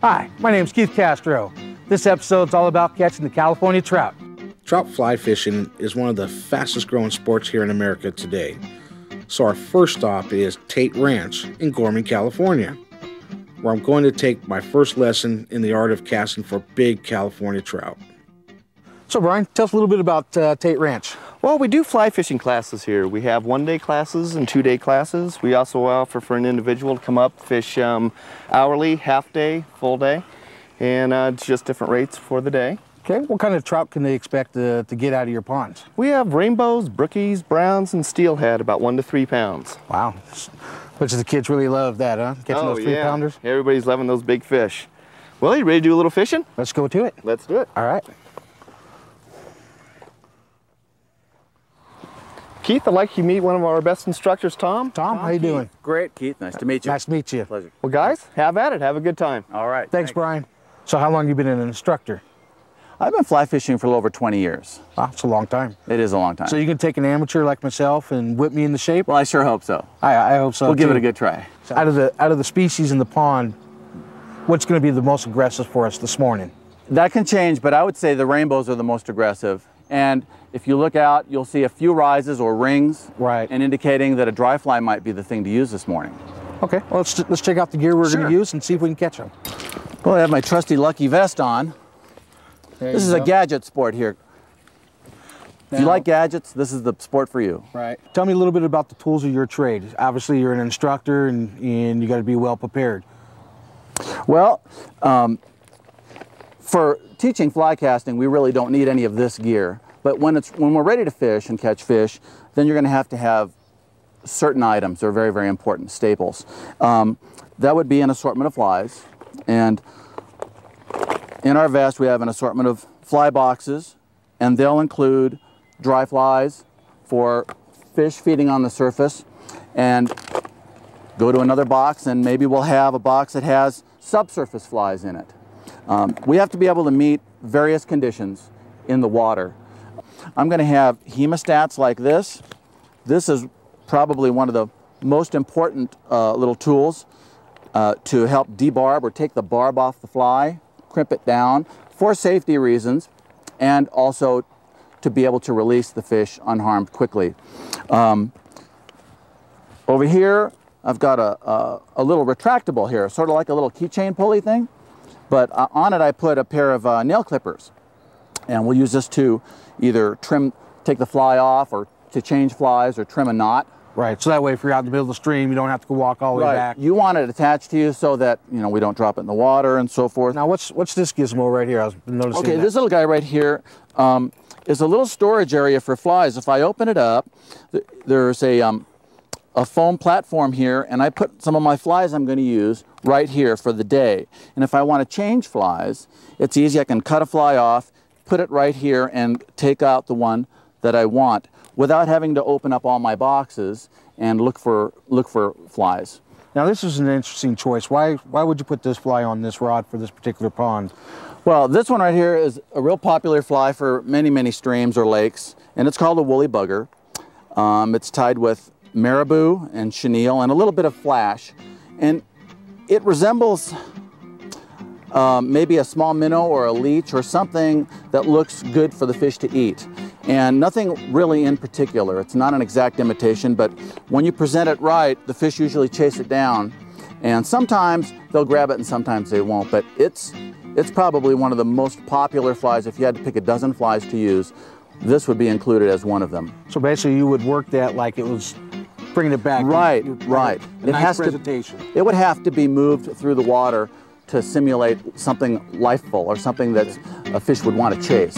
Hi, my name's Keith Castro. This episode's all about catching the California trout. Trout fly fishing is one of the fastest growing sports here in America today. So our first stop is Tate Ranch in Gorman, California, where I'm going to take my first lesson in the art of casting for big California trout. So Brian, tell us a little bit about Tate Ranch. Well, we do fly fishing classes here. We have one-day classes and two-day classes. We also offer for an individual to come up, fish hourly, half-day, full day, and it's just different rates for the day. Okay, what kind of trout can they expect to get out of your ponds? We have rainbows, brookies, browns, and steelhead, about 1 to 3 pounds. Wow, which the kids really love that, huh? Catching those 3-pounders? Everybody's loving those big fish. Well, you ready to do a little fishing? Let's go to it. Let's do it. All right. Keith, I'd like you to meet one of our best instructors, Tom. Tom, how you doing? Great, Keith. Nice to meet you. Nice to meet you. Pleasure. Well, guys, have at it. Have a good time. All right. Thanks, Brian. So how long have you been an instructor? I've been fly fishing for a little over 20 years. Wow, it's a long time. It is a long time. So you can take an amateur like myself and whip me into shape? Well, I sure hope so. I hope so. We'll give too. it a good try. So out of the species in the pond, what's going to be the most aggressive for us this morning? That can change, but I would say the rainbows are the most aggressive. And if you look out, you'll see a few rises or rings, right, and indicating that a dry fly might be the thing to use this morning. Okay, well, let's check out the gear we're going to use and see if we can catch them. Well, I have my trusty Lucky vest on. This is a gadget sport here. If you like gadgets, this is the sport for you. Right. Tell me a little bit about the tools of your trade. Obviously, you're an instructor and you got to be well prepared. Well, for teaching fly casting, we really don't need any of this gear. But when we're ready to fish and catch fish, then you're going to have certain items that are very, very important, staples. That would be an assortment of flies. And in our vest, we have an assortment of fly boxes, and they'll include dry flies for fish feeding on the surface. And go to another box, and maybe we'll have a box that has subsurface flies in it. We have to be able to meet various conditions in the water. I'm going to have hemostats like this. This is probably one of the most important little tools to help debarb or take the barb off the fly, crimp it down for safety reasons, and also to be able to release the fish unharmed quickly. Over here, I've got a little retractable here, sort of like a little keychain pulley thing, but on it I put a pair of nail clippers, and we'll use this to either take the fly off, or to change flies, or trim a knot. Right, so that way if you're out in the middle of the stream, you don't have to go walk all the way back. You want it attached to you so that, you know, we don't drop it in the water and so forth. Now what's this gizmo right here? I was noticing Okay, this little guy right here is a little storage area for flies. If I open it up, there's a foam platform here, and I put some of my flies I'm going to use right here for the day. And if I want to change flies, it's easy. I can cut a fly off, put it right here, and take out the one that I want without having to open up all my boxes and look for flies. Now this is an interesting choice. Why would you put this fly on this rod for this particular pond? Well, this one right here is a real popular fly for many, many streams or lakes, and it's called a woolly bugger. It's tied with marabou and chenille and a little bit of flash, and it resembles maybe a small minnow or a leech or something that looks good for the fish to eat. And nothing really in particular. It's not an exact imitation, but when you present it right, the fish usually chase it down. And sometimes they'll grab it and sometimes they won't, but it's probably one of the most popular flies. If you had to pick a dozen flies to use, this would be included as one of them. So basically you would work that like it was bringing it back. Right, right. It has presentation. It would have to be moved through the water to simulate something lifeful or something that a fish would want to chase.